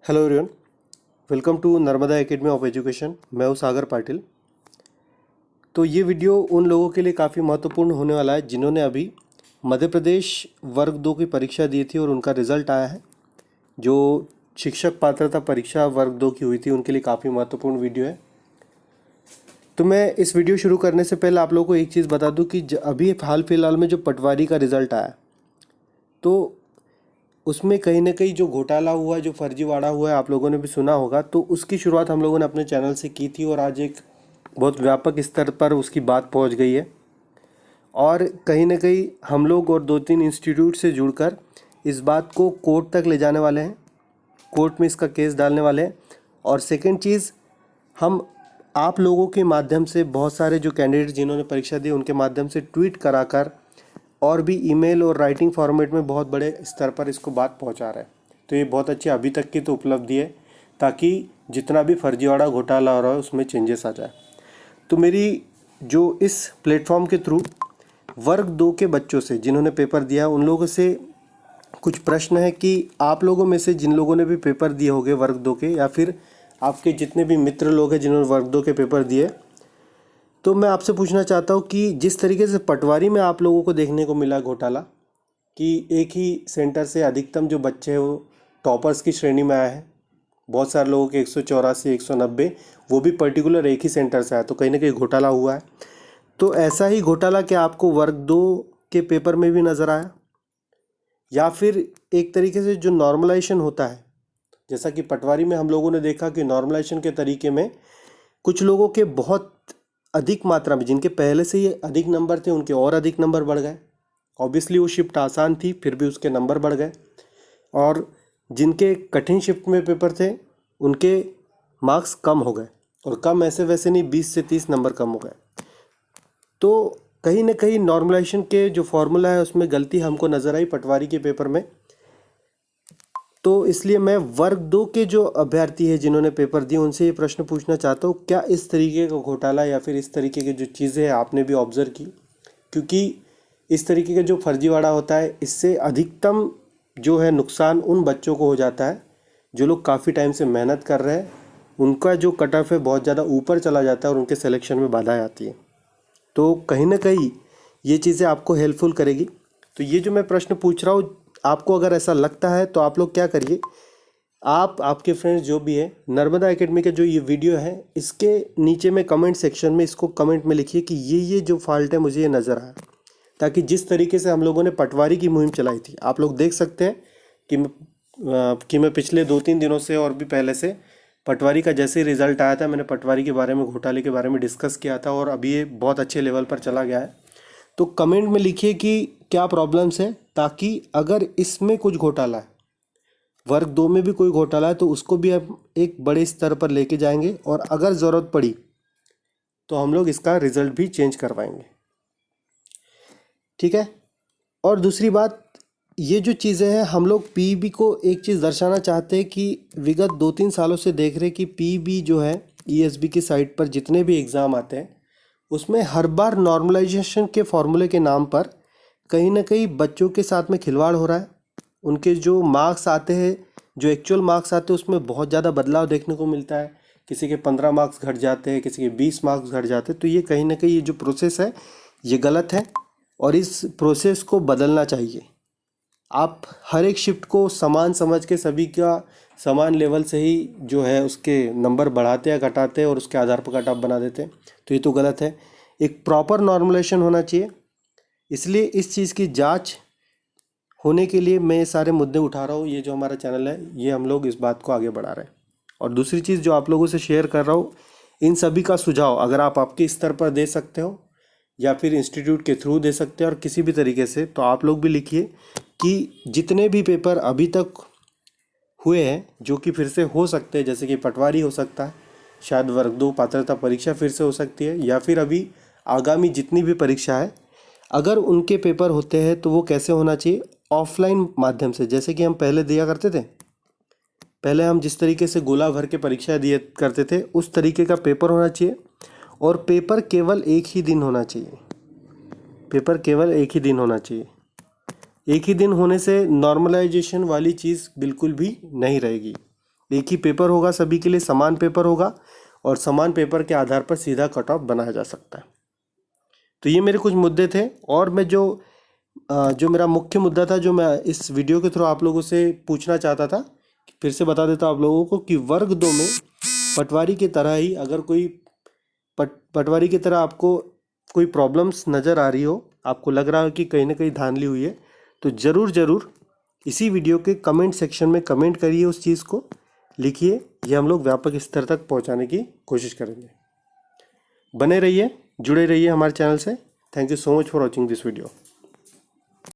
Hello everyone, welcome to Narmada academy of education. मैं हूँ सागर पाटिल। तो ये वीडियो उन लोगों के लिए काफ़ी महत्वपूर्ण होने वाला है जिन्होंने अभी मध्य प्रदेश वर्ग 2 की परीक्षा दी थी और उनका रिज़ल्ट आया है। जो शिक्षक पात्रता परीक्षा वर्ग 2 की हुई थी उनके लिए काफ़ी महत्वपूर्ण वीडियो है। तो मैं इस वीडियो शुरू करने से पहले आप लोगों को एक चीज़ बता दूं कि अभी हाल फिलहाल में जो पटवारी का रिज़ल्ट आया तो उसमें कहीं ना कहीं जो घोटाला हुआ है, जो फर्जीवाड़ा हुआ है, आप लोगों ने भी सुना होगा। तो उसकी शुरुआत हम लोगों ने अपने चैनल से की थी और आज एक बहुत व्यापक स्तर पर उसकी बात पहुंच गई है। और कहीं ना कहीं हम लोग और 2-3 इंस्टीट्यूट से जुड़कर इस बात को कोर्ट तक ले जाने वाले हैं, कोर्ट में इसका केस डालने वाले हैं। और सेकंड चीज़, हम आप लोगों के माध्यम से बहुत सारे जो कैंडिडेट जिन्होंने परीक्षा दी उनके माध्यम से ट्वीट कराकर और भी ईमेल और राइटिंग फॉर्मेट में बहुत बड़े स्तर पर इसको बात पहुंचा रहा है। तो ये बहुत अच्छी अभी तक की तो उपलब्धि है, ताकि जितना भी फर्जीवाड़ा घोटाला हो रहा है उसमें चेंजेस आ जाए। तो मेरी जो इस प्लेटफॉर्म के थ्रू वर्ग 2 के बच्चों से जिन्होंने पेपर दिया उन लोगों से कुछ प्रश्न है कि आप लोगों में से जिन लोगों ने भी पेपर दिए होंगे वर्ग 2 के, या फिर आपके जितने भी मित्र लोग हैं जिन्होंने वर्ग 2 के पेपर दिए, तो मैं आपसे पूछना चाहता हूँ कि जिस तरीके से पटवारी में आप लोगों को देखने को मिला घोटाला, कि एक ही सेंटर से अधिकतम जो बच्चे हैं वो टॉपर्स की श्रेणी में आए हैं, बहुत सारे लोगों के 184 190, वो भी पर्टिकुलर एक ही सेंटर से आया, तो कहीं ना कहीं घोटाला हुआ है। तो ऐसा ही घोटाला क्या आपको वर्ग 2 के पेपर में भी नज़र आया, या फिर एक तरीके से जो नॉर्मलाइजेशन होता है, जैसा कि पटवारी में हम लोगों ने देखा कि नॉर्मलाइजेशन के तरीके में कुछ लोगों के बहुत अधिक मात्रा में, जिनके पहले से ही अधिक नंबर थे उनके और अधिक नंबर बढ़ गए। ऑब्वियसली वो शिफ्ट आसान थी फिर भी उसके नंबर बढ़ गए, और जिनके कठिन शिफ्ट में पेपर थे उनके मार्क्स कम हो गए, और कम ऐसे वैसे नहीं, 20 से 30 नंबर कम हो गए। तो कहीं ना कहीं नॉर्मलाइजेशन के जो फॉर्मूला है उसमें गलती हमको नज़र आई पटवारी के पेपर में। तो इसलिए मैं वर्ग 2 के जो अभ्यर्थी है जिन्होंने पेपर दिए उनसे ये प्रश्न पूछना चाहता हूँ, क्या इस तरीके का घोटाला या फिर इस तरीके की जो चीज़ें हैं आपने भी ऑब्ज़र्व की? क्योंकि इस तरीके का जो फर्जीवाड़ा होता है इससे अधिकतम जो है नुकसान उन बच्चों को हो जाता है जो लोग काफ़ी टाइम से मेहनत कर रहे हैं, उनका जो कट ऑफ है बहुत ज़्यादा ऊपर चला जाता है और उनके सिलेक्शन में बाधा आती है। तो कहीं ना कहीं ये चीज़ें आपको हेल्पफुल करेगी। तो ये जो मैं प्रश्न पूछ रहा हूँ, आपको अगर ऐसा लगता है तो आप लोग क्या करिए, आप आपके फ्रेंड्स जो भी है, नर्मदा एकेडमी का जो ये वीडियो है इसके नीचे में कमेंट सेक्शन में इसको कमेंट में लिखिए कि ये जो फॉल्ट है मुझे ये नज़र आया, ताकि जिस तरीके से हम लोगों ने पटवारी की मुहिम चलाई थी, आप लोग देख सकते हैं कि मैं पिछले 2-3 दिनों से और भी पहले से पटवारी का जैसे ही रिज़ल्ट आया था मैंने पटवारी के बारे में, घोटाले के बारे में डिस्कस किया था, और अभी ये बहुत अच्छे लेवल पर चला गया है। तो कमेंट में लिखिए कि क्या प्रॉब्लम्स है, ताकि अगर इसमें कुछ घोटाला है, वर्ग 2 में भी कोई घोटाला है, तो उसको भी हम एक बड़े स्तर पर लेके जाएंगे, और अगर ज़रूरत पड़ी तो हम लोग इसका रिज़ल्ट भी चेंज करवाएंगे। ठीक है। और दूसरी बात, ये जो चीज़ें हैं हम लोग पीईबी को एक चीज़ दर्शाना चाहते हैं कि विगत 2-3 सालों से देख रहे कि पीईबी जो है ईएसबी की साइट पर जितने भी एग्ज़ाम आते हैं उसमें हर बार नॉर्मलाइजेशन के फॉर्मूले के नाम पर कहीं ना कहीं बच्चों के साथ में खिलवाड़ हो रहा है। उनके जो मार्क्स आते हैं, जो एक्चुअल मार्क्स आते हैं उसमें बहुत ज़्यादा बदलाव देखने को मिलता है। किसी के 15 मार्क्स घट जाते हैं, किसी के 20 मार्क्स घट जाते हैं। तो ये कहीं ना कहीं ये जो प्रोसेस है ये गलत है, और इस प्रोसेस को बदलना चाहिए। आप हर एक शिफ्ट को समान समझ के सभी का समान लेवल से ही जो है उसके नंबर बढ़ाते या घटाते हैं और उसके आधार पर कट ऑफ बना देते हैं, तो ये तो गलत है। एक प्रॉपर नॉर्मलाइजेशन होना चाहिए। इसलिए इस चीज़ की जांच होने के लिए मैं ये सारे मुद्दे उठा रहा हूँ। ये जो हमारा चैनल है ये हम लोग इस बात को आगे बढ़ा रहे हैं। और दूसरी चीज़ जो आप लोगों से शेयर कर रहा हूँ, इन सभी का सुझाव अगर आप आपके स्तर पर दे सकते हो या फिर इंस्टीट्यूट के थ्रू दे सकते हैं और किसी भी तरीके से, तो आप लोग भी लिखिए कि जितने भी पेपर अभी तक हुए हैं जो कि फिर से हो सकते हैं, जैसे कि पटवारी हो सकता है, शायद वर्ग 2 पात्रता परीक्षा फिर से हो सकती है, या फिर अभी आगामी जितनी भी परीक्षा है अगर उनके पेपर होते हैं तो वो कैसे होना चाहिए, ऑफलाइन माध्यम से, जैसे कि हम पहले दिया करते थे। पहले हम जिस तरीके से गोला भर के परीक्षा दिए करते थे उस तरीके का पेपर होना चाहिए, और पेपर केवल एक ही दिन होना चाहिए। पेपर केवल एक ही दिन होना चाहिए। एक ही दिन होने से नॉर्मलाइजेशन वाली चीज़ बिल्कुल भी नहीं रहेगी। एक ही पेपर होगा, सभी के लिए समान पेपर होगा और समान पेपर के आधार पर सीधा कट ऑफ बनाया जा सकता है। तो ये मेरे कुछ मुद्दे थे। और मैं जो मेरा मुख्य मुद्दा था, जो मैं इस वीडियो के थ्रू आप लोगों से पूछना चाहता था, फिर से बता देता हूँ आप लोगों को कि वर्ग 2 में पटवारी की तरह ही अगर कोई पटवारी की तरह आपको कोई प्रॉब्लम्स नज़र आ रही हो, आपको लग रहा हो कि कहीं ना कहीं धांधली हुई है, तो ज़रूर इसी वीडियो के कमेंट सेक्शन में कमेंट करिए, उस चीज़ को लिखिए। ये हम लोग व्यापक स्तर तक पहुंचाने की कोशिश करेंगे। बने रहिए, जुड़े रहिए हमारे चैनल से। Thank you so much for watching this video.